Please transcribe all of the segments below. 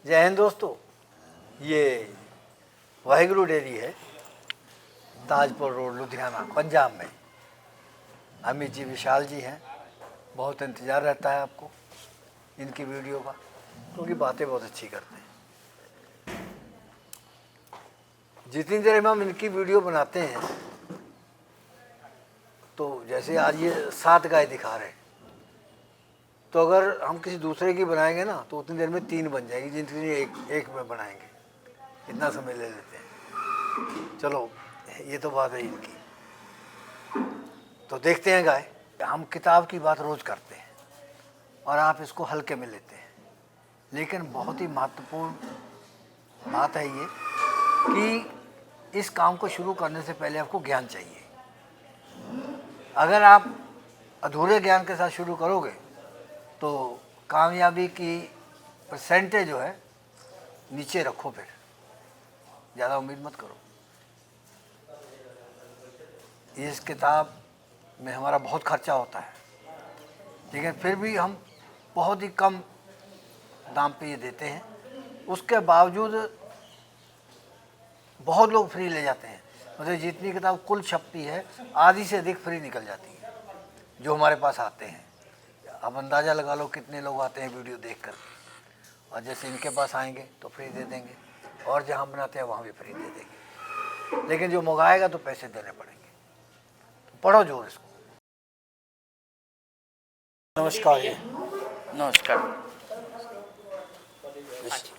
जय हिंद दोस्तों। ये वाहिगुरु डेयरी है, ताजपुर रोड, लुधियाना, पंजाब में। अमित जी, विशाल जी हैं। बहुत इंतज़ार रहता है आपको इनकी वीडियो का, क्योंकि बातें बहुत अच्छी करते हैं। जितनी देर में हम इनकी वीडियो बनाते हैं, तो जैसे आज ये 7 गाय दिखा रहे हैं, तो अगर हम किसी दूसरे की बनाएंगे ना, तो उतनी देर में 3 बन जाएगी, जितनी एक में बनाएंगे। इतना समय ले लेते हैं। चलो, ये तो बात है इनकी। तो देखते हैं गाय। हम किताब की बात रोज़ करते हैं और आप इसको हल्के में लेते हैं, लेकिन बहुत ही महत्वपूर्ण बात है ये कि इस काम को शुरू करने से पहले आपको ज्ञान चाहिए। अगर आप अधूरे ज्ञान के साथ शुरू करोगे तो कामयाबी की परसेंटेज जो है नीचे रखो, फिर ज़्यादा उम्मीद मत करो। इस किताब में हमारा बहुत खर्चा होता है, लेकिन फिर भी हम बहुत ही कम दाम पे ये देते हैं। उसके बावजूद बहुत लोग फ्री ले जाते हैं। मतलब जितनी किताब कुल छपती है, आधी से अधिक फ्री निकल जाती है जो हमारे पास आते हैं। अब अंदाज़ा लगा लो कितने लोग आते हैं वीडियो देख कर, और जैसे इनके पास आएंगे तो फ्री दे देंगे, और जहाँ बनाते हैं वहाँ भी फ्री दे देंगे। लेकिन जो मंगाएगा तो पैसे देने पड़ेंगे। तो पढ़ो जोर इसको। नमस्कार। नमस्कार।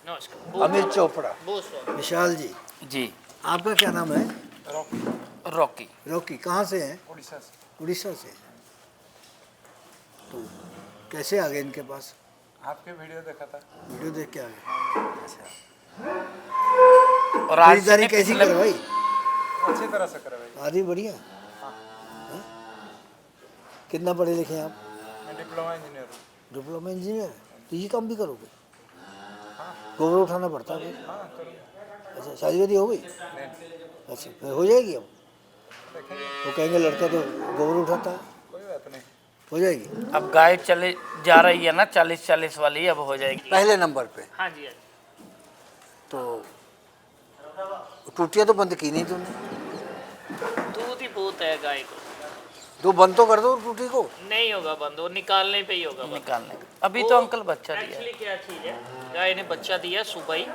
नमस्कार। अमित चोपड़ा, विशाल जी। जी, आपका क्या नाम है? रॉकी। रॉकी। कहाँ से हैं? उड़ीसा से। उड़ीसा से। तो कैसे आ गए इनके पास? आपके वीडियो देखा था। वीडियो देख के आ गए। अच्छा। और आज खरीदारी कैसी करवाई? अच्छी तरह से करवाई। आदि बढ़िया। हाँ? कितना पढ़े लिखे हैं आप? मैं डिप्लोमा इंजीनियर हूँ। Diploma engineer. तो ये काम भी करोगे? हाँ। गोबर उठाना पड़ता है? हाँ, करूँगा। अच्छा, शादी वादी हो गई? नहीं, अच्छा, फिर हो जाएगी। अब देखेंगे। वो कहेंगे लड़का तो गोबर उठाता है। कोई बात नहीं। हो जाएगी। अब गाय चले जा रही है ना 40-40 वाली, अब हो जाएगी पहले नंबर पे। हाँ जी, हाँ। तो टूटियाँ तो बंद की नहीं तुमने? दूध ही बहुत है गाय को। दो बंद तो कर दो टूटी को। नहीं होगा बंद, वो निकालने पे ही होगा बंद। निकालने का। अभी तो अंकल बच्चा दिया है। एक्चुअली क्या चीज़ है, गाय ने बच्चा दिया सुबह ही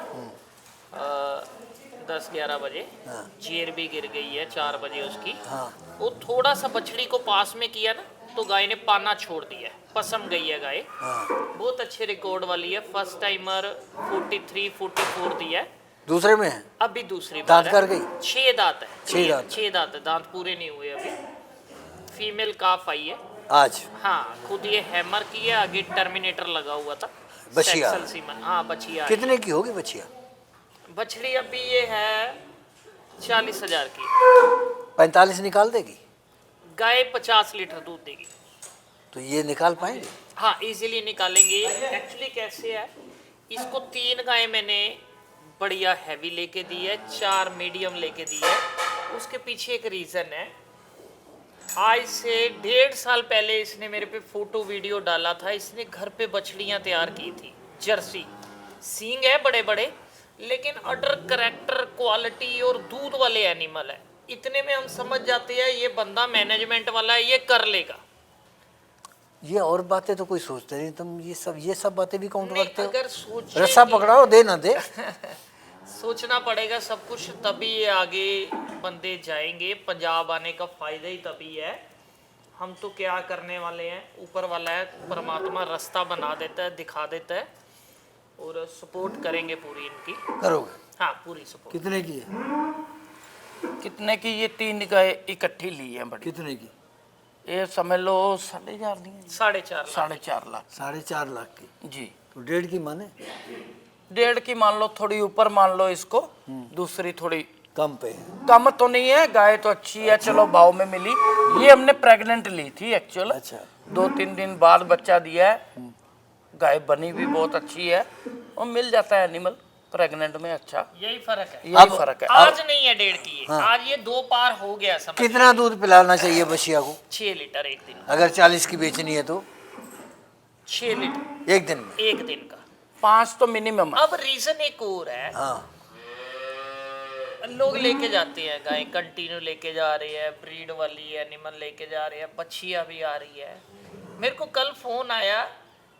10-11 बजे। हाँ। चेर भी गिर गई है 4 बजे उसकी। हाँ। वो थोड़ा सा बछड़ी को पास में किया ना, तो गाय ने पाना छोड़ दिया, पसम गई है गाय। हाँ। बहुत अच्छे रिकॉर्ड वाली है। फर्स्ट टाइमर 43-44 दिया है। दूसरे में है? अभी दूसरी दांत बार कर गई? 6 दांत है। 6 दांत? 6 दांत है, दांत पूरे नहीं हुए अभी। फीमेल काफ आई है आज? हाँ, खुद ये हैमर की है, आगे टर्मिनेटर लगा हुआ था। बछिया? सेक्सल सीमन। हाँ, बछिया। कितने की होगी बछिया? बछड़ी अभी ये है 40,000 की। 45 निकाल देगी? गाय 50 लीटर दूध देगी। तो ये निकाल पाएंगे? हाँ, इजीली निकालेंगे। एक्चुअली कैसे है, इसको 3 गाय मैंने बढ़िया हैवी लेके दी है, 4 मीडियम लेके दी है। उसके पीछे एक रीज़न है। आज से 1.5 साल पहले इसने मेरे पे फोटो वीडियो डाला था। इसने घर पे बछड़ियाँ तैयार की थी, जर्सी। सींग है बड़े बड़े, लेकिन अडर करेक्टर, क्वालिटी और दूध वाले एनिमल है। इतने में हम समझ जाते हैं ये बंदा मैनेजमेंट वाला है, ये कर लेगा। ये और बातें तो कोई सोचते नहीं, तुम ये सब बातें भी काउंट करते हो? अगर सोचे रस्सा पकड़ाओ, दे ना दे। सोचना पड़ेगा सब कुछ, तभी ये आगे बंदे जाएंगे। पंजाब आने का फायदा ही तभी है। हम तो क्या करने वाले हैं, ऊपर वाला है परमात्मा रास्ता बना देता है, दिखा देता है, और सपोर्ट करेंगे पूरी इनकी। करोगे? हाँ, पूरी सपोर्ट। कितने की है? कितने की? ये 3 गाय इकट्ठी ली है बड़ी। कितने की? ये समझ लो 4.5 दी है। 4.5 4.5 लाख। 4.5 लाख की? जी। तो 1.5 की माने? 1.5 की मान लो, थोड़ी ऊपर मान लो इसको, दूसरी थोड़ी कम पे है? कम तो नहीं है, गाय तो अच्छी है, चलो भाव में मिली। ये हमने प्रेग्नेंट ली थी एक्चुअल। अच्छा। 2-3 दिन बाद बच्चा दिया है। गाय बनी भी बहुत अच्छी है, और मिल जाता है एनिमल प्रेग्नेंट में। अच्छा, यही फर्क है। यही फर्क है। आज नहीं है 1.5 की। हाँ। आज ये 2 पार हो गया समझ। कितना दूध पिलाना चाहिए बछिया को? 6 लीटर एक दिन। अगर 40 की बेचनी है तो? 6 लीटर एक दिन में? एक दिन का। 5 तो मिनिमम है। अब रीजन एक और है, हाँ लोग लेके जाते हैं गाय, कंटिन्यू लेके जा रही है, ब्रीड वाली एनिमल लेके जा रही है, बच्चियां भी आ रही है। मेरे को कल फोन आया,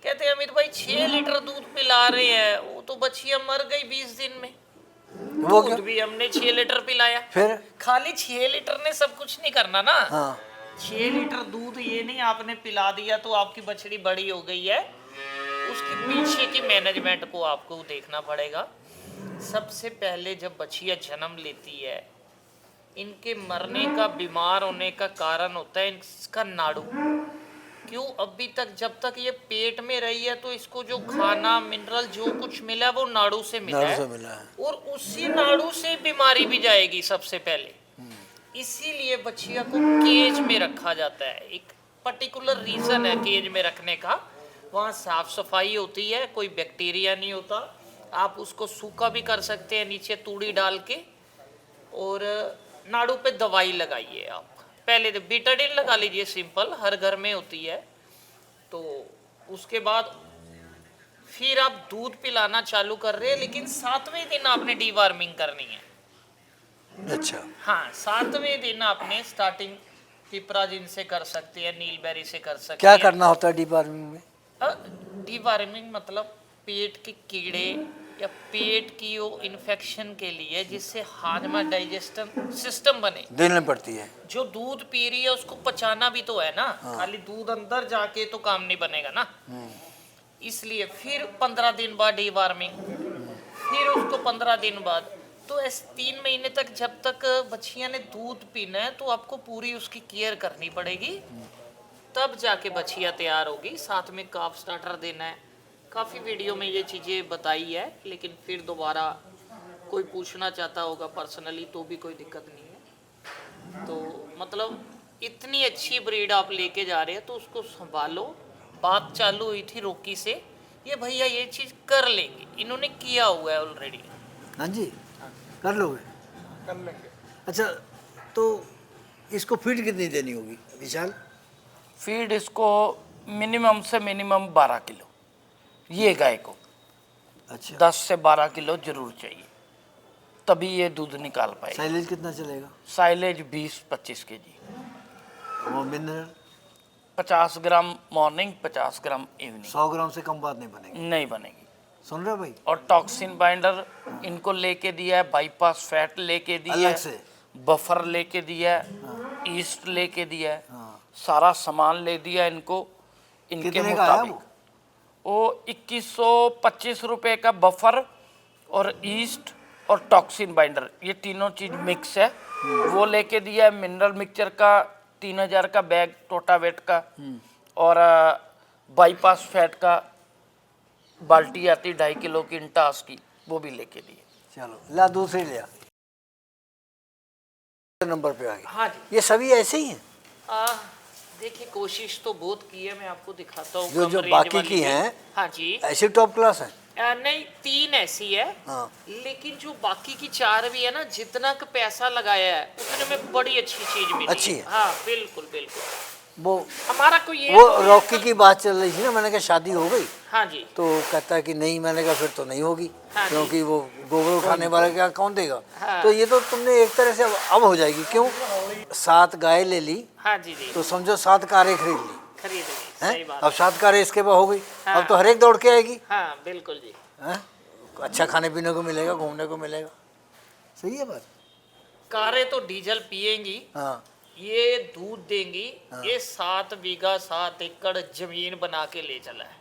कहते हैं अमित भाई 6 लीटर दूध पिला रहे हैं, वो तो बच्चियां मर गई 20 दिन में। वो दूध क्या भी हमने 6 लीटर पिलाया। फिर? खाली 6 लीटर ने सब कुछ नहीं करना ना। हाँ 6 लीटर दूध ये नहीं आपने पिला दिया तो आपकी बछड़ी बड़ी हो गई है, उसके पीछे की मैनेजमेंट को आपको देखना पड़ेगा। सबसे पहले जब बछिया जन्म लेती है, इनके मरने का, बीमार होने का कारण होता है इसका नाड़ू। क्यों? अभी तक जब तक ये पेट में रही है तो इसको जो खाना, मिनरल जो कुछ मिला है वो नाड़ू से मिला नाड़ू है, से मिला है। और उसी नाड़ू से बीमारी भी जाएगी सबसे पहले। इसीलिए बछिया को केज में रखा जाता है। एक पर्टिकुलर रीजन है केज में रखने का। वहाँ साफ सफाई होती है, कोई बैक्टीरिया नहीं होता। आप उसको सूखा भी कर सकते हैं नीचे तूड़ी डाल के, और नाड़ू पे दवाई लगाइए। आप पहले तो बीटाडिन लगा लीजिए, सिंपल, हर घर में होती है। तो उसके बाद फिर आप दूध पिलाना चालू कर रहे हैं, लेकिन 7वें दिन आपने डीवार्मिंग करनी है। अच्छा हाँ, 7वें दिन आपने स्टार्टिंग पिपराजिन से कर सकते हैं, नीलबेरी से कर सकते क्या हैं। करना होता है डिपार्टमेंट में? डीवार्मिंग मतलब पेट के कीड़े या पेट की वो इन्फेक्शन के लिए, जिससे हाजमा, डाइजेशन सिस्टम बने। देनी पड़ती है। जो दूध पी रही है उसको पचाना भी तो है ना। खाली दूध अंदर जाके तो काम नहीं बनेगा ना। इसलिए फिर 15 दिन बाद डीवार्मिंग, फिर उसको 15 दिन बाद। तो ऐसे 3 महीने तक जब तक बछिया ने दूध पीना है तो आपको पूरी उसकी केयर करनी पड़ेगी, तब जाके बछिया तैयार होगी। साथ में काफ स्टार्टर देना है। काफ़ी वीडियो में ये चीज़ें बताई है, लेकिन फिर दोबारा कोई पूछना चाहता होगा पर्सनली तो भी कोई दिक्कत नहीं है। तो मतलब इतनी अच्छी ब्रीड आप लेके जा रहे हैं तो उसको संभालो। बात चालू हुई थी रोकी से, ये भैया ये चीज़ कर लेंगे, इन्होंने किया हुआ है ऑलरेडी। हाँ जी, कर लोगे? कर लेंगे। अच्छा, तो इसको फीड कितनी देनी होगी विशाल? फीड इसको मिनिमम से मिनिमम 12 किलो, ये गाय को अच्छा 10 से 12 किलो जरूर चाहिए, तभी ये दूध निकाल पाएगी। साइलेज कितना चलेगा? Silage 20-25 KG. वो मिनरल 50 ग्राम मॉर्निंग, 50 ग्राम इवनिंग। 100 ग्राम से कम बात नहीं बनेगी। नहीं बनेगी। सुन रहे हो भाई? और टॉक्सिन बाइंडर इनको लेके दिया है, बाईपास फैट लेके दिया अलग है, से? बफर लेके दिया है, ईस्ट लेके दिया है, सारा सामान ले दिया इनको इनके कितने का है मुताबिक। वो 2125 रुपये का बफर और ईस्ट और टॉक्सिन बाइंडर, ये तीनों चीज मिक्स है, वो लेके दिया है। मिनरल मिक्सचर का 3000 का बैग टोटावेट का, और बाईपास फैट का बाल्टी आती 2.5 किलो की इंटास की, वो भी लेके दिए। चलो ला, दूसरी लिया नंबर पे आ गई। हाँ जी। ये सभी ऐसे ही हैं देखिए कोशिश तो बहुत की है, मैं आपको दिखाता हूँ। जो कम रेंज बाकी वाली की भी। हैं? हाँ जी। ऐसे टॉप क्लास है? नहीं, 3 ऐसी है। हाँ। लेकिन जो बाकी की 4 भी है ना, जितना का पैसा लगाया है उतने में बड़ी अच्छी चीज मिली। अच्छी है। हाँ बिल्कुल बिल्कुल। वो हमारा कोई ये वो रॉकी की बात चल रही थी ना, मैंने कहा शादी हो गई, हाँ जी। तो कहता है कि नहीं, मैंने कहा फिर तो नहीं होगी, हाँ जी। क्योंकि वो गोबर उठाने वाला क्या कौन देगा? हाँ। तो ये तो तुमने एक तरह से अब हो जाएगी। क्यों? 7 गाय ले ली हाँ जी जी। तो समझो 7 कारें खरीद ली खरीद ली, हैं? सही बात। अब 7 कारें इसके बाद हो गई। हाँ। अब तो हर एक दौड़ के आएगी हाँ बिल्कुल जी। हैं? अच्छा खाने पीने को मिलेगा, घूमने को मिलेगा। सही है बात? कारें तो डीजल पिएंगी, हाँ ये दूध देंगी। ये 7 बीघा 7 एकड़ जमीन बना के ले चला है।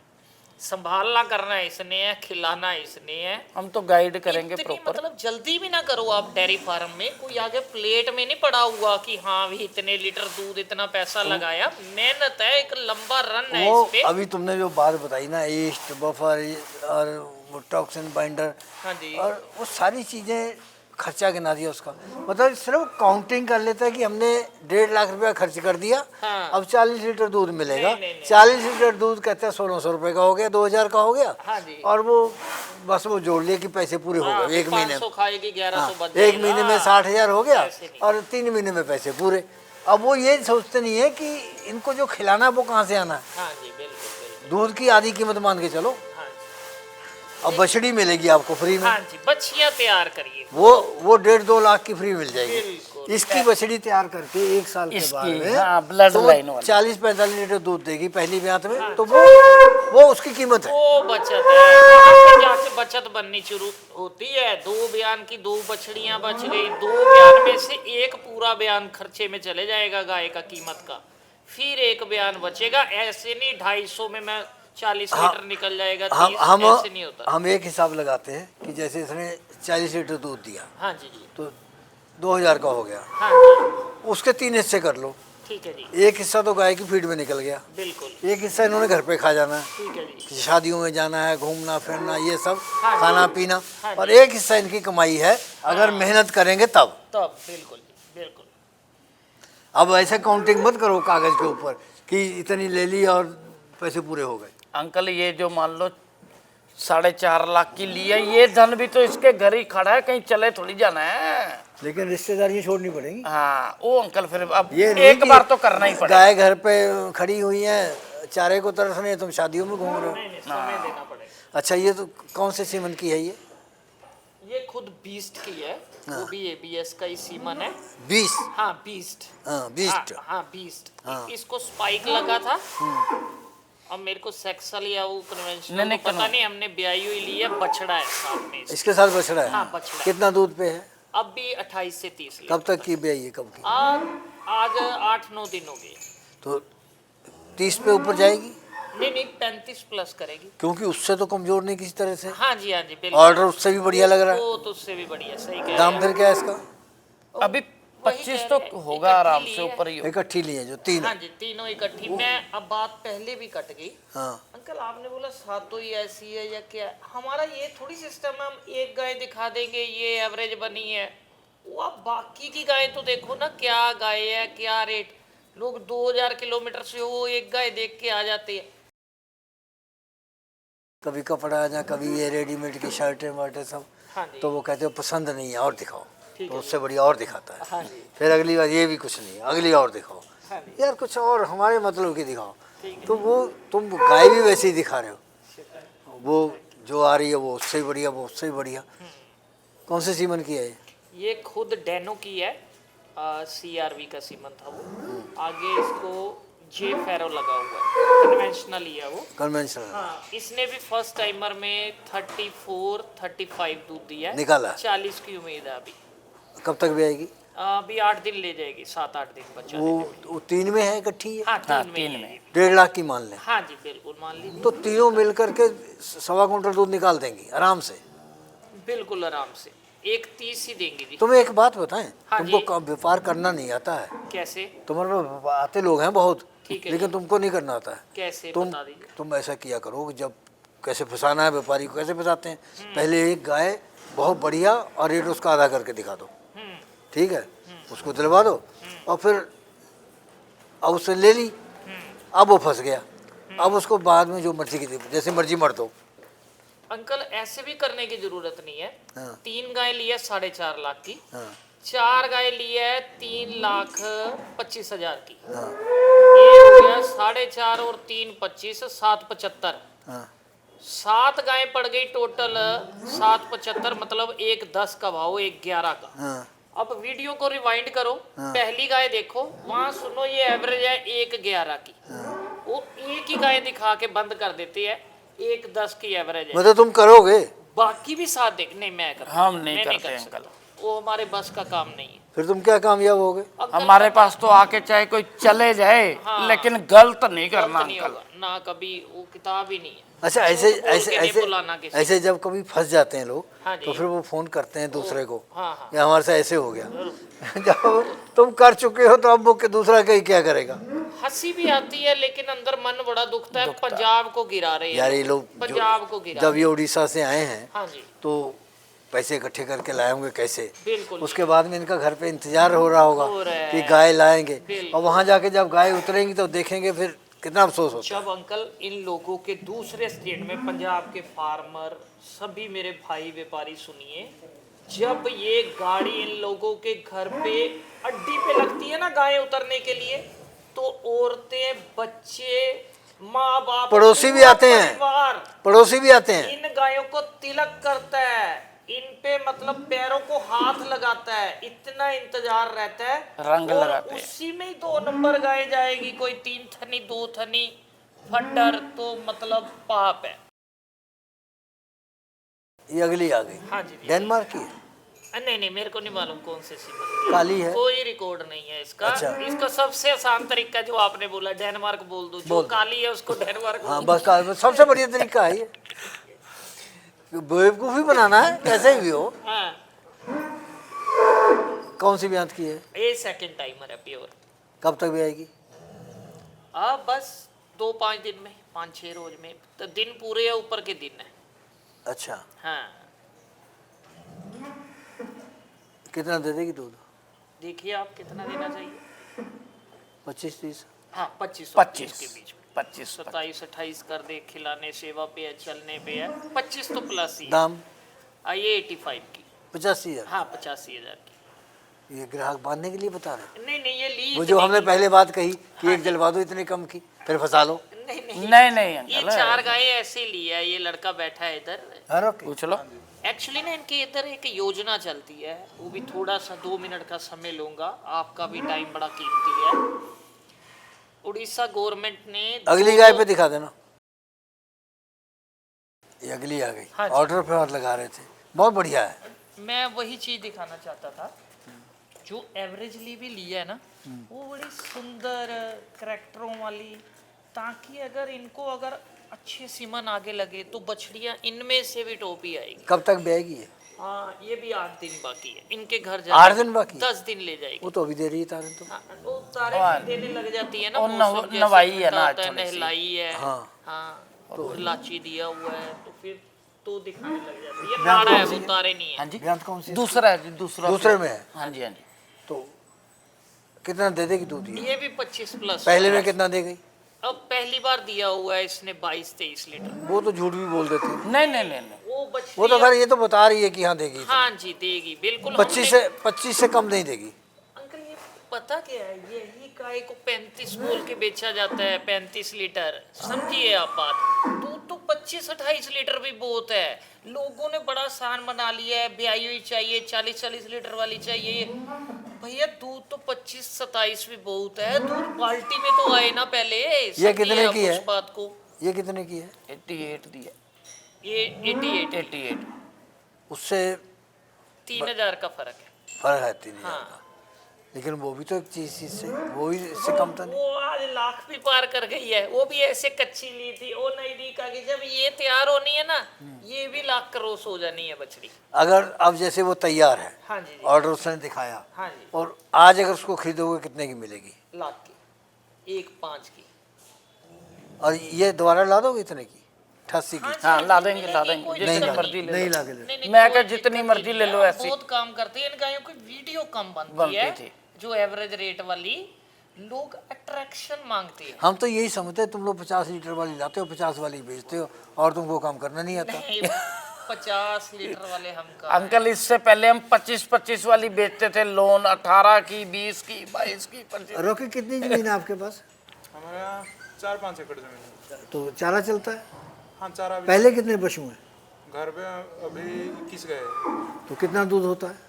संभालना करना इसने है, खिलाना इसने है। हम तो गाइड करेंगे इतनी प्रॉपर। मतलब जल्दी भी ना करो आप डेयरी फार्म में। कोई आगे प्लेट में नहीं पड़ा हुआ कि हाँ भी इतने लीटर दूध, इतना पैसा लगाया। मेहनत है, एक लंबा रन है वो इस पे। अभी तुमने जो बात बताई ना, ईस्ट, बफर और वो टॉक्सिन बाइंडर, हाँ जी। और वो सारी चीज़ें खर्चा गिना दिया उसका। मतलब सिर्फ काउंटिंग कर लेता है कि हमने 1.5 लाख रुपया खर्च कर दिया। हाँ। अब 40 लीटर दूध मिलेगा। नहीं। 40 लीटर दूध कहते हैं 1600 रुपये का हो गया, 2000 का हो गया। हाँ जी। और वो बस वो जोड़ लिए कि पैसे पूरे हो हाँ, गए एक महीने में। 500 खाएगी, 1100 हाँ, बच एक जाएगा। महीने में 60,000 हो गया ऐसे नहीं। और 3 महीने में पैसे पूरे। अब वो ये सोचते नहीं है कि इनको जो खिलाना है वो कहाँ से आना है। हाँ जी बिल्कुल बिल्कुल। दूध की आधी कीमत मान के चलो। हाँ जी। अब बछड़ी मिलेगी आपको फ्री में। हाँ जी, बछियाँ तैयार करिए। वो 1.5-2 लाख की फ्री मिल जाएगी। बिल्कुल। इसकी बछड़ी तैयार करके 1 साल के बाद इसकी, में हाँ, ब्लड तो लाइन वाली। 40-45 लीटर दूध देगी पहली ब्यात में। हाँ। तो वो उसकी कीमत है। वो बचत है, वहाँ पे जाके बचत बननी शुरू होती है। 2 बयान की 2 बछड़ियाँ बच गई, 2 बयान में से एक पूरा बयान खर्चे में चले जाएगा गाय का कीमत का, फिर 1 बयान बचेगा। ऐसे नहीं 250 में मैं 40 लीटर निकल जाएगा, 30, ऐसे नहीं होता। हम एक हिसाब लगाते हैं कि जैसे इसने 40 लीटर दूध दिया हाँ जी जी, तो 2000 का हो गया, हाँ जी, उसके 3 हिस्से कर लो। ठीक है जी, एक हिस्सा तो गाय की फीड में निकल गया, बिल्कुल, एक हिस्सा इन्होंने घर पे खा जाना है, ठीक है जी, कि शादियों में जाना है, घूमना फिरना, ये सब हाँ जी। खाना पीना। हाँ और जी। एक हिस्सा इनकी कमाई है अगर मेहनत करेंगे तब। तब बिल्कुल जी, बिल्कुल। अब ऐसे काउंटिंग मत करो कागज के ऊपर कि इतनी ले ली और पैसे पूरे हो गए। अंकल ये जो मान लो 4.5 लाख की ली है, ये धन भी तो इसके घर ही खड़ा है, कहीं चले थोड़ी जाना है। लेकिन रिश्तेदारियां छोड़नी पड़ेंगी। हाँ वो अंकल फिर अब ये नहीं एक कि बार तो करना ही पड़ेगा। गाय घर पे खड़ी हुई है, चारे को तरस रही है, तुम शादियों में घूम रहे हो। नहीं नहीं, समय देना पड़ेगा। अच्छा, ये तो कौन से सीमन की है ये खुद बीस्ट की है, वो भी ABS का ही सीमन है। 20? हाँ बीस्ट, हाँ, बीस्ट। हाँ बीस्ट। हाँ। इसको स्पाइक लगा था। अब मेरे को सेक्सुअल या वो कन्वेंशनल नहीं, तो पता नहीं, हमने ब्याई हुई ली है। बछड़ा है साथ में इसके। इसके साथ बछड़ा है। हाँ, बछड़ा है। कितना दूध पे है? अब भी 28 से 30 लीटर। कब तक की ब्याई है, कब की? आज 8-9 दिन हो गए। तो 30 पे ऊपर जाएगी, नहीं नहीं, 35 प्लस करेगी। क्योंकि उससे तो कमजोर नहीं किसी तरह से। हाँ जी, हाँ जी, बिल्कुल। ऑर्डर उससे भी बढ़िया लग रहा है। वो तो उससे भी बढ़िया, सही कह रहे दाम हैं। फिर क्या है इसका? अभी वही 25 कह तो रहे हैं, होगा इकट्ठी आराम ली से, है। ऊपर ही। इकट्ठी लिए जो 3 हाँ जी, तीनों इकट्ठी। मैं अब बात पहले भी कट गई। हाँ, अंकल आपने बोला सातों ही ऐसी है या क्या? हमारा ये थोड़ी सिस्टम है हम एक गाय दिखा देंगे ये एवरेज बनी है। वो आप बाकी की गाय तो देखो ना, क्या गाय है, क्या रेट। लोग 2000 किलोमीटर से वो एक गाय देख के आ जाते हैं। कभी कपड़ा या कभी ये रेडीमेड की शर्टें वर्टें सब, हाँ जी, तो वो कहते हो पसंद नहीं है और दिखाओ, ठीक तो है उससे बढ़िया और दिखाता है। हाँ जी, फिर अगली बार ये भी कुछ नहीं है, अगली और दिखाओ, हाँ जी, यार कुछ और हमारे मतलब की दिखाओ। ठीक है। तो वो तुम गाय भी वैसे ही दिखा रहे हो, वो जो आ रही है वो उससे ही बढ़िया, वो उससे ही बढ़िया। कौन से सीमन की है ये? ये खुद डैनो की है, CRV का सीमन था वो। आगे इसको जे फेरो लगा हुआ है, कन्वेंशनल ही है वो। कन्वेंशनल हाँ, इसने भी फर्स्ट टाइमर में 34-35 दूध दिया है। निकाला? 40 की उम्मीद है अभी। कब तक भी आएगी? अभी 8 दिन ले जाएगी, 7-8 दिन बच्चा वो देने में। वो 3 में है, इकट्ठी है? हाँ, हाँ, 3 तीन में में। है। 1.5 लाख की मान लें, हाँ जी, बिल्कुल मान लीजिए। तो तीनों मिल करके 1.25 क्विंटल दूध निकाल देंगी आराम से। बिल्कुल आराम से 1.30 ही देंगी जी। तुम्हें एक बात बताएं, हाँ तुमको जी। व्यापार करना नहीं आता है, कैसे? तुम्हारे पास आते लोग हैं बहुत, ठीक है लेकिन जी। तुमको नहीं करना आता है। कैसे तुम बता दीजिए। तुम ऐसा किया करो कि जब कैसे फंसाना है व्यापारी को, कैसे फंसाते हैं, पहले एक गाय बहुत बढ़िया और रेट उसका आधा करके दिखा दो, ठीक है, उसको दिलवा दो, और फिर अब उससे ले ली, अब वो फंस गया, अब उसको बाद में जो मर्जी की जैसे मर्जी मर दो। अंकल ऐसे भी करने की जरूरत नहीं है। हाँ। 3 गाय ली है 4.5 लाख की, हाँ, 4 गाय ली है 3,25,000 की। हाँ, ये हो गया 4.5 और 3 25, 7.75। हाँ, 7 गाय पड़ गई टोटल 7.75, मतलब एक 10 का भाव, एक 11 का। हाँ, अब वीडियो को रिवाइंड करो, पहली गाय देखो, वहां सुनो ये एवरेज है 1.11 की। वो एक ही गाय दिखा के बंद कर देती है, 1.10 की एवरेज है। मतलब तुम करोगे? बाकी भी साथ देख, नहीं मैं कर, हम नहीं मैं करते कर अंकल। सकता। वो हमारे बस का काम नहीं है। फिर तुम क्या कामयाब होगे? अंकल, हमारे पास तो आके चाहे कोई चले जाए, हाँ। लेकिन गलत नहीं गलत करना नहीं अंकल। होगा ना, कभी वो किताब ही नहीं है। अच्छा, ऐसे झूठ बोल ऐसे के नहीं ऐसे बुलाना किसी ऐसे जब कभी फंस जाते हैं लोग, हाँ जी। तो फिर वो फोन करते हैं दूसरे को, हाँ हाँ, या हमारे से ऐसे हो गया। जब तुम कर चुके हो तो अब वो दूसरा कहीं क्या करेगा? हंसी भी आती है लेकिन अंदर मन बड़ा दुखता है। पंजाब को गिरा रहे हैं यार ये लोग पंजाब को गिरा जब ये उड़ीसा से आए हैं, हाँ जी, तो पैसे इकट्ठे करके लाए होंगे कैसे, बिल्कुल। उसके बाद में इनका घर पे इंतजार हो रहा होगा हो रहा है। कि गाय लाएंगे, बिल्कुल। और वहां जाके जब गाय उतरेंगी तो देखेंगे फिर कितना अफसोस होता है। जब अंकल इन लोगों के दूसरे स्टेट में, पंजाब के फार्मर सभी मेरे भाई व्यापारी सुनिए, जब ये गाड़ी इन लोगों के घर पे अड्डी पे लगती है ना गाय उतरने के लिए, तो औरतें, बच्चे माँ बाप, पड़ोसी भी पूरा आते हैं। परिवार पड़ोसी भी आते हैं। इन गायों को तिलक करता है, इन पे मतलब पैरों को हाथ लगाता है, इतना इंतजार रहता है। रंग और लगाते हैं। उसी में ही 2 नंबर गाय जाएगी, कोई 3 थनी 2 थनी फड्डर, तो मतलब पाप है। ये अगली आ गई। हाँ जी जी। डेनमार्क की है। नहीं नहीं, मेरे को नहीं मालूम कौन से सीमन, काली है। कोई रिकॉर्ड नहीं है इसका। अच्छा। इसका सबसे आसान तरीका जो आपने बोला, डेनमार्क बोल दो, जो बोल दो। काली है उसको डेनमार्क हाँ बोल दो। बस सबसे बढ़िया तरीका है ये। बेवकूफ़ी बनाना है कैसे भी हो। हाँ, कौन सी ब्यांत की है? ये सेकंड टाइमर है प्योर। कब तक भी आएगी? अब बस 2-5 दिन में, 5-6 रोज में, तो दिन पूरे या ऊपर के दिन है। अच्छा, हाँ, कितना दे देगी दूध? देखिए आप कितना देना चाहिए। 25-30? हाँ, 25 25 के बीच में। 25 27-28 कर दे, खिलाने सेवा पे है, चलने पे है, 25 तो प्लस ही है। दाम? ये 85 की। 85,000? हाँ, 85,000 की। ये ग्राहक बांधने के लिए बता रहे हैं। नहीं नहीं, ये ली वो जो हमने पहले बात कही कि हाँ एक जलवा दो इतने कम की, फिर फंसा लो। नहीं नहीं, नहीं ये अंकल 4 गायें ऐसे ली है। ये लड़का बैठा है इधर। हाँ, पूछ लो। एक्चुअली ना इनके इधर एक योजना चलती है, वो भी थोड़ा सा 2 मिनट का समय लूंगा, आपका भी टाइम बड़ा कीमती है। उड़ीसा गवर्नमेंट ने अगली गाय पे दिखा देना। ये अगली आ गई। हाँ जी। ऑर्डर पे और लगा रहे थे, बहुत बढ़िया है। मैं वही चीज दिखाना चाहता था, जो एवरेजली भी लिया है ना, वो बड़ी सुंदर करैक्टरों वाली, ताकि अगर इनको अगर अच्छे सीमन आगे लगे तो बछड़ियां इनमें से भी टोपी आएगी। कब तक ब्याएगी ये? हाँ, ये भी 8 दिन बाकी है इनके घर 8 दिन बाकी? 10 दिन ले जाएगी। वो तो अभी दे रही है तारन तो। हाँ, वो तारे भी देने लग जाती है ना। और मौसम जैसे नवाई है ठंडा ना होता है, थोड़ी सी। नहलाई है। हाँ। हाँ, तो इलाची दिया हुआ है, तो फिर तो दिखाने लग जाती है। ये ब्यांत नाड़ा है, कौन सी वो है? तारे नहीं हाँ है। जी, ब्यांत कौन सी है? दूसरा है जी, दूसरा दूसरे में है। हाँ जी हाँ जी। तो कितना दे देगी दूध ये? ये भी 25 प्लस। पहले में कितना दे गई? अब पहली बार दिया हुआ है इसने 22-23 लीटर। वो तो झूठ भी बोल देते हैं। नहीं वो बछड़ी वो तो खैर ये तो बता रही है कि हाँ देगी। हाँ जी, देगी बिल्कुल। 25 से कम नहीं देगी। अंकल ये पता क्या है, यही गाय को 35 बोल के बेचा जाता है, 35 लीटर। समझिए आप बात। दूध तो 25-28 लीटर भी बहुत है। लोगों ने बड़ा आसान बना लिया है, ब्याई हुई चाहिए, 40-40 लीटर वाली चाहिए। भैया दूध तो 25-27 भी बहुत है। दूध बाल्टी में तो आए ना पहले। ये कितने समझिए की आप है? उस बात को। ये कितने की है? 88 दी है। ये 88 88 उससे 3000 का फर्क है। फर्क है 3,000 हाँ। का। लेकिन वो भी तो एक चीज से, वो भी इससे कम तो नहीं। वो आज लाख भी पार कर गई है। वो भी ऐसे कच्ची ली थी, वो नहीं दी का कि जब ये तैयार होनी है ना, ये भी लाख क्रॉस हो जानी है बछड़ी। अगर अब जैसे वो तैयार है, हाँ जी जी। ऑर्डर उसने दिखाया, हाँ जी, और आज अगर उसको खरीदोगे कितने की मिलेगी? लाख की, 1.5 की। और ये दोबारा ला दोगे इतने की? 88 की? हाँ ला देंगे नहीं, ला नहीं, देंगे कोई जितनी दिक्कत मर्जी ले नहीं लो। ला के ले। नहीं, मैं कोई कहा जितनी दिक्कत मर्जी नहीं ले है। लो ऐसी। बहुत काम करती है इन गायों की, वीडियो कम बनती बनती है। थी। जो एवरेज रेट वाली, लोग अट्रैक्शन मांगते हैं। हम तो यही समझते हैं तुम लोग 50 लीटर वाली लाते हो, 50 वाली बेचते हो, और तुमको काम करना नहीं आता। नहीं, 50 लीटर वाले हम का अंकल इससे पहले हम 25 वाली बेचते थे, लोन 18 की, 20 की, 22 की, 25। रोके कितनी जमीन है आपके पास? हमारे यहाँ 4-5 एकड़ जमीन है। तो चारा चलता है? हाँ, चारा अभी पहले कितने पशु हैं? घर पे अभी 21 गए। तो कितना दूध होता है?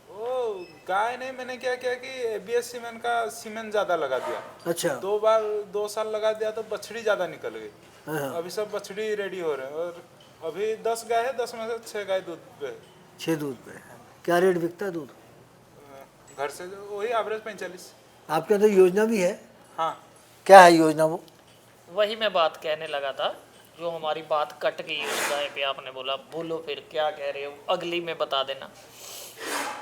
वो गाय ने मैंने क्या किया कि ABS सीमेंट का सीमेंट ज़्यादा लगा दिया। अच्छा। 2 साल लगा दिया तो बछड़ी ज़्यादा निकल गई। हाँ। अभी सब बछड़ी रेडी हो रहे हैं, और अभी 10 गाय है, 10 में से 6 गाय दूध पे है। 6 दूध पे। क्या रेट बिकता है दूध? घर से वही एवरेज 45। आपके अंदर योजना भी है? हाँ, क्या है योजना वो? वही मैं बात कहने लगा था, जो हमारी बात कट गई उस गाय पे। आपने बोला बोलो फिर क्या कह रहे हो, अगली में बता देना।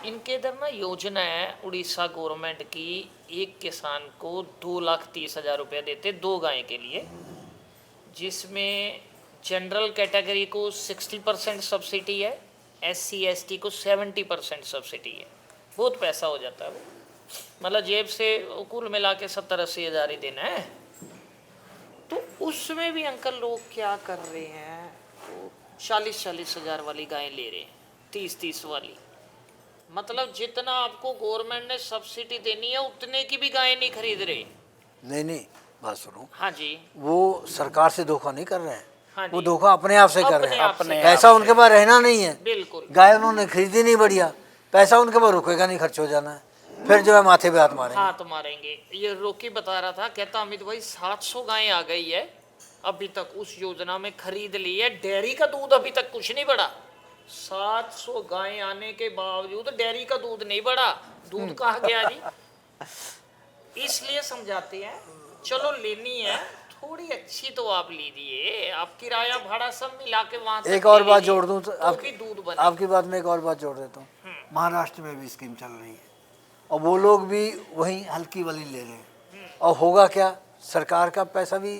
इनके इधर ना योजना है उड़ीसा गवर्नमेंट की, एक किसान को 2,30,000 रुपये देते 2 गाय के लिए, जिसमें जनरल कैटेगरी को 60% सब्सिडी है, SC ST को 70% सब्सिडी है। बहुत पैसा हो जाता है वो, मतलब जेब से कुल मिला के 70-80 हज़ार ही देना है। तो उसमें भी अंकल लोग क्या कर रहे हैं, तो 40-40 हज़ार वाली गायें ले रहे हैं, 30-30 वाली। मतलब जितना आपको गवर्नमेंट ने सब्सिडी देनी है उतने की भी गायें नहीं खरीद रहे। नहीं नहीं, बात सुनो, हाँ जी, वो सरकार से धोखा नहीं कर रहे हैं, हाँ वो जी, धोखा अपने आप से कर रहे अपने हैं। आप से। अपने पैसा उनके पास रहना नहीं है, बिल्कुल। गाय उन्होंने खरीदी नहीं बढ़िया, पैसा उनके पास रुकेगा नहीं, खर्च हो जाना है, फिर जो है माथे पे हाथ मारेंगे। हाथ मारेंगे। ये रोकी बता रहा था, कहता अमित भाई 700 गायें आ गई है अभी तक, उस योजना में खरीद ली है, डेयरी का दूध अभी तक कुछ नहीं बढ़ा। 700 गायें आने के बावजूद डेयरी का दूध नहीं बढ़ा, दूध कहाँ गया जी? इसलिए समझाते हैं, चलो लेनी है थोड़ी अच्छी तो आप लीजिए, आप किराया भाड़ा सब मिला के वहां एक और बात जोड़ दूं तो भी दूध बने। आपकी बात में एक और बात जोड़ देता हूँ। महाराष्ट्र में भी स्कीम चल रही है और वो लोग भी वहीं हल्की वाली ले रहे हैं, और होगा क्या, सरकार का पैसा भी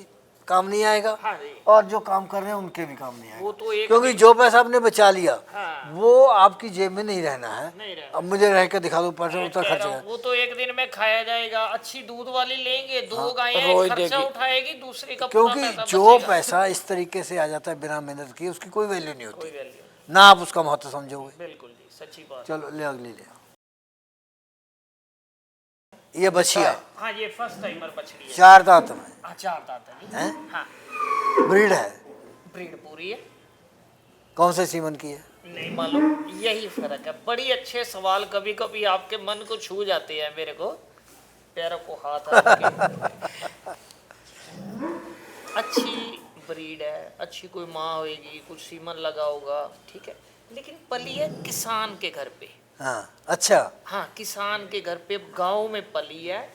काम नहीं आएगा हाँ जी। और जो काम कर रहे हैं उनके भी काम नहीं वो आएगा, तो एक क्योंकि जो पैसा आपने बचा लिया हाँ। वो आपकी जेब में नहीं रहना है। नहीं रहना। अब मुझे रह के दिखा दो पैसा मैं उतना कह खर्च रहा हूँ, है। वो तो एक दिन में खाया जाएगा। अच्छी दूध वाली लेंगे, 2 गायें रोज खर्चा देगी। उठाएगी, दूसरी का पूरा क्योंकि पैसा जो बचेगा। पैसा इस तरीके से आ जाता है बिना मेहनत किए, उसकी कोई वैल्यू नहीं कोई होती, वैल्यू ना आप उसका महत्व समझोगे। बिल्कुल जी, सच्ची बात। चलो ले अगली ले। ये बछिया हाँ, ये फर्स्ट टाइमर बछड़ी है। 4 दांत में हाँ, 4 दांत है जी। हैं? हाँ, ब्रीड है, ब्रीड पूरी है। कौन से सीमन की है? नहीं मालूम, यही फर्क है। बड़ी अच्छे सवाल, कभी कभी आपके मन को छू जाते हैं, मेरे को पैरों को हाथ रख के। अच्छी ब्रीड है, अच्छी कोई माँ होगी, कुछ सीमन लगा होगा, ठीक है, लेकिन पली है किसान के घर पे। हाँ अच्छा, हाँ, किसान के घर पे गांव में पली है।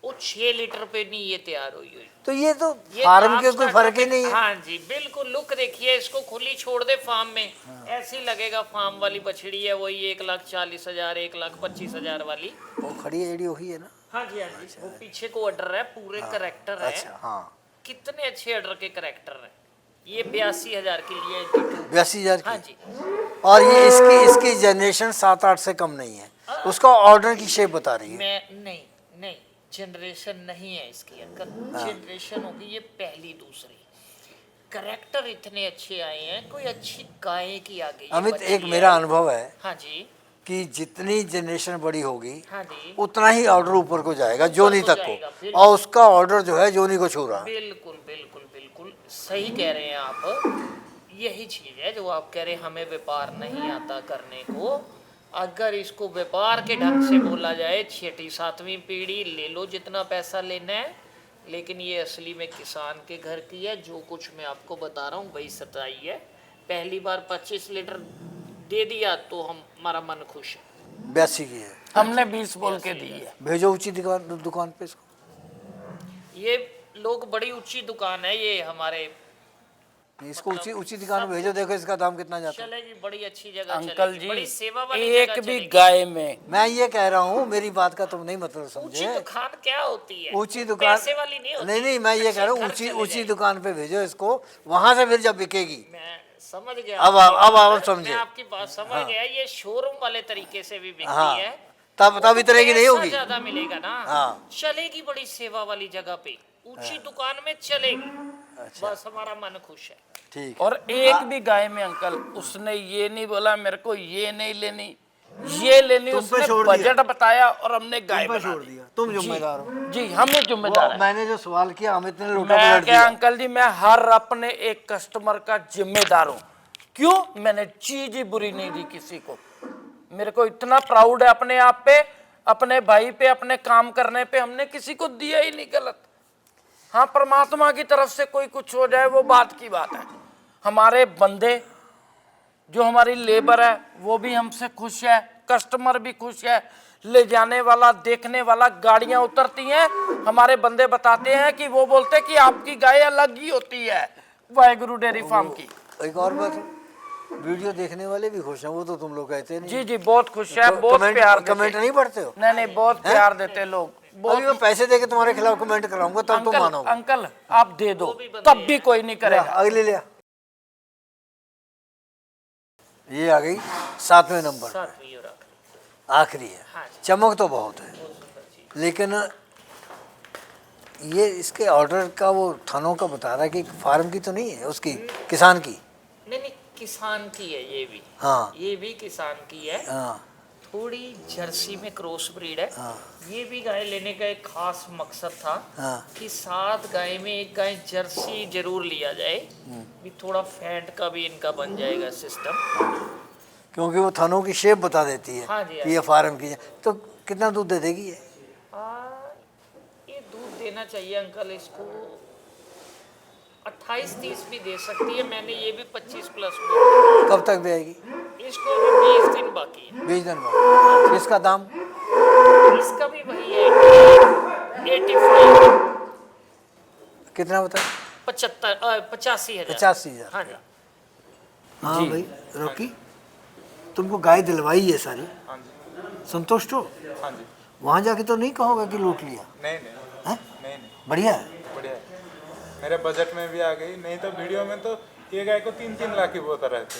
वो 6 लीटर पे नहीं ये तैयार हुई हुई। तो ये तो ये फार्म आप के कोई फर्क ही नहीं है। हाँ जी, बिल्कुल। लुक देखिए, इसको खुली छोड़ दे फार्म में, ऐसी लगेगा फार्म वाली बछड़ी है, वही 1,40,000 1,25,000 वाली। वो खड़ी एड़ी वही है ना? हाँ जी, हाँ जी। वो पीछे को अडर है, पूरे करेक्टर है। अच्छा हाँ, कितने अच्छे अडर के करेक्टर है। ये 82,000 की लिए 82। 82,000 हाँ की। जी। और ये इसकी जनरेशन 7-8 से कम नहीं है, उसका ऑर्डर की शेप बता रही है। मैं नहीं, जनरेशन नहीं है इसकी अंकल, जनरेशन होगी ये पहली दूसरी। करेक्टर इतने अच्छे आए हैं, कोई अच्छी गाय की आ गई। अमित, एक मेरा अनुभव है हाँ जी, कि जितनी जनरेशन बड़ी होगी हाँ जी, उतना ही ऑर्डर ऊपर को जाएगा, जोनी को तक जाएगा, को, बिल्कुल। और उसका ऑर्डर जो है जोनी को छू रहा है। बिल्कुल बिल्कुल बिल्कुल सही कह रहे हैं आप। यही चीज है जो आप कह रहे हैं, हमें व्यापार नहीं आता करने को। अगर इसको व्यापार के ढंग से बोला जाए, 6ठी 7वीं पीढ़ी ले लो जितना पैसा लेना है, लेकिन ये असली में किसान के घर की है। जो कुछ मैं आपको बता रहा हूँ वही सच्चाई है। पहली बार 25 लीटर दे दिया तो हमारा मन खुश है। 82 की है, हमने 20 बोल के दी है। भेजो ऊंची दुकान पे इसको। ये लोग, बड़ी ऊंची दुकान है ये हमारे। इसको ऊंची दुकान में भेजो, देखो इसका दाम कितना जाता है। चलेगी, बड़ी अच्छी जगह अंकल चलेगी, बड़ी जी, सेवा वाली एक जगह भी चलेगी। गाय में मैं ये कह रहा हूँ, मेरी बात का तुम नहीं मतलब ऊंची समझे। दुकान क्या होती है? ऊंची दुकान पैसे वाली नहीं होती। नहीं, मैं ये कह रहा हूँ घर ऊंची चले ऊंची जाएगी। दुकान पे भेजो इसको, वहां से फिर जब बिकेगी। मैं समझ गया। अब आप समझे। मैं आपकी बात समझ गया। ये शोरूम वाले तरीके से भी बिकती हाँ, है, तब इतने की नहीं पैसा होगी। ज्यादा मिलेगा ना। हाँ। चलेगी बड़ी सेवा वाली जगह पे, ऊंची दुकान में चलेगी। बस हमारा मन खुश है। ठीक। और एक भी गाय में अंकल उसने ये नहीं बोला मेरे को ये नहीं लेनी, ये लेनी। तुम पे उसने छोड़ दिया। बजट बताया और हमने गाय तुम पे बना छोड़ दी। दिया, तुम जी, जिम्मेदार हो। जी, हम ही जिम्मेदार हैं। मैंने जो सवाल किया, अमित ने लोटा मैं पलट क्या दिया। अंकल जी, मैं हर अपने एक कस्टमर का जिम्मेदार हूँ। क्यों? मैंने चीज ही बुरी नहीं दी किसी को। मेरे को इतना प्राउड है अपने आप पे, अपने भाई पे, अपने काम करने पे। हमने किसी को दिया ही नहीं गलत। हाँ, परमात्मा की तरफ से कोई कुछ हो जाए वो बात की बात है। हमारे बंदे जो हमारी लेबर है वो भी हमसे खुश है, कस्टमर भी खुश है, ले जाने वाला, देखने वाला। गाड़ियां उतरती हैं, हमारे बंदे बताते हैं कि वो बोलते हैं कि आपकी गाय अलग ही होती है वाहेगुरु डेयरी फार्म की। एक और बात, वीडियो देखने वाले भी खुश हैं, वो तो तुम लोग कहते नहीं। जी जी, बहुत खुश है, बहुत प्यार देते। कमेंट नहीं पढ़ते हो? नहीं नहीं, बहुत प्यार देते लोग। अभी मैं पैसे देके तुम्हारे खिलाफ कमेंट कराऊंगा, तब तुम मानोगे। अंकल आप दे दो तब भी कोई नहीं करेगा। अगले लिया, ये आ गई 7वें नंबर, 7वीं और आखिरी है। हाँ जी। चमक तो बहुत है, लेकिन ये इसके ऑर्डर का वो थानों का बता रहा है कि फार्म की तो नहीं है, उसकी किसान की। नहीं, किसान की है ये भी। हाँ ये भी किसान की है। हाँ, थोड़ी जर्सी में क्रॉस ब्रीड है। हाँ। ये भी गाय लेने का एक खास मकसद था हाँ। कि 7 गाय में एक गाय जर्सी जरूर लिया जाए, भी थोड़ा फैट का भी इनका बन जाएगा सिस्टम। क्योंकि वो थनों की शेप बता देती है हाँ जी, कि ये फार्म की है। तो कितना दूध दे देगी ये? ये दूध देना चाहिए अंकल इसको 28-30 भी दे सकती है। मैंने ये भी 25 प्लस में। कब तक देगी? इसको अभी 20 दिन बाकी है। 20 दिन बाद। इसका दाम? इसका भी वही है 85। कितना बता? 85,000। 85,000। हाँ जी। हाँ जी। भाई रॉकी, तुमको गाय दिलवाई है सारी, हाँ जी। संतुष्ट हो? हाँ जी। वहाँ जाके तो नहीं कहोगे कि लूट लिया? नहीं नहीं हैं? नहीं नहीं, बढ़िया है। बढ़िया है। मेरे बजट में भी आ गई, नहीं तो वीडियो में तो ये गाय को 3-3 लाख की बोता रहते।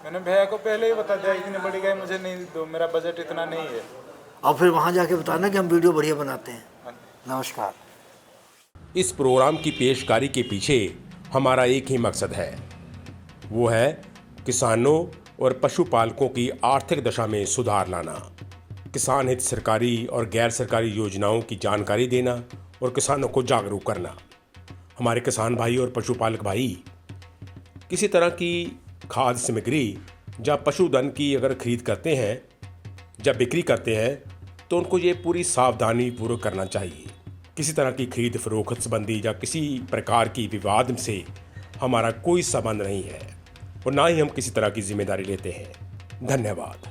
मैंने भैया को पहले ही बता दिया इतनी बड़ी गाय मुझे नहीं दो, मेरा बजट इतना नहीं है। और फिर वहाँ जाके बताना कि हम वीडियो बढ़िया बनाते हैं। हाँ। नमस्कार। इस प्रोग्राम की पेशकारी के पीछे हमारा एक ही मकसद है, वो है किसानों और पशुपालकों की आर्थिक दशा में सुधार लाना, किसान हित सरकारी और गैर सरकारी योजनाओं की जानकारी देना और किसानों को जागरूक करना। हमारे किसान भाई और पशुपालक भाई किसी तरह की खाद्य सामग्री या पशुधन की अगर खरीद करते हैं या बिक्री करते हैं तो उनको ये पूरी सावधानी पूर्वक करना चाहिए। किसी तरह की खरीद फरोख्त संबंधी या किसी प्रकार की विवाद से हमारा कोई संबंध नहीं है और ना ही हम किसी तरह की जिम्मेदारी लेते हैं। धन्यवाद।